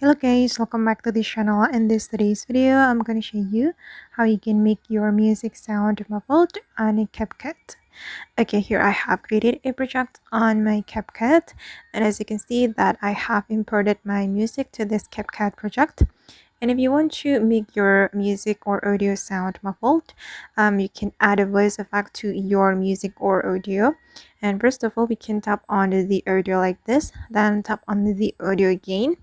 Hello guys, welcome back to the channel. In today's video, I'm going to show you how you can make your music sound muffled on a CapCut. Okay, here I have created a project on my CapCut, and as you can see that I have imported my music to this CapCut project. And if you want to make your music or audio sound muffled, you can add a voice effect to your music or audio. And first of all, we can tap on the audio like this, then tap on the audio again.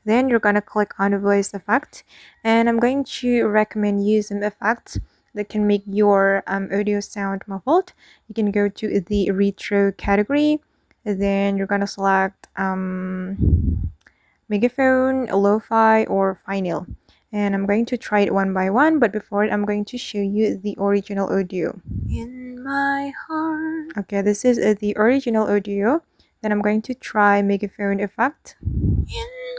Then you're gonna click on the voice effect, and I'm going to recommend you some effects that can make your audio sound muffled. You can go to the retro category, then you're gonna select Megaphone, lo-fi, or vinyl. And I'm going to try it one by one, but before it, I'm going to show you the original audio. In my heart. Okay, this is the original audio. Then I'm going to try Megaphone effect. In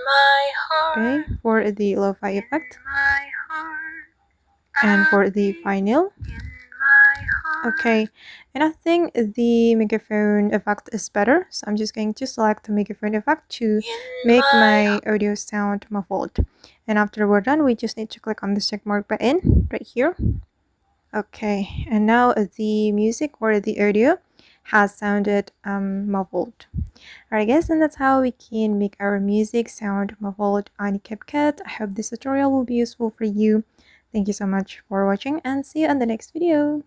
my heart. Okay, for the lo-fi effect. My heart. And for the vinyl. Okay, and I think the Megaphone effect is better, so I'm just going to select the Megaphone effect to make my audio sound muffled. And after we're done, we just need to click on the check mark button right here. Okay, and now the music or the audio has sounded muffled. Alright guys, and that's how we can make our music sound muffled on CapCut. I hope this tutorial will be useful for you. Thank you so much for watching, and see you on the next video.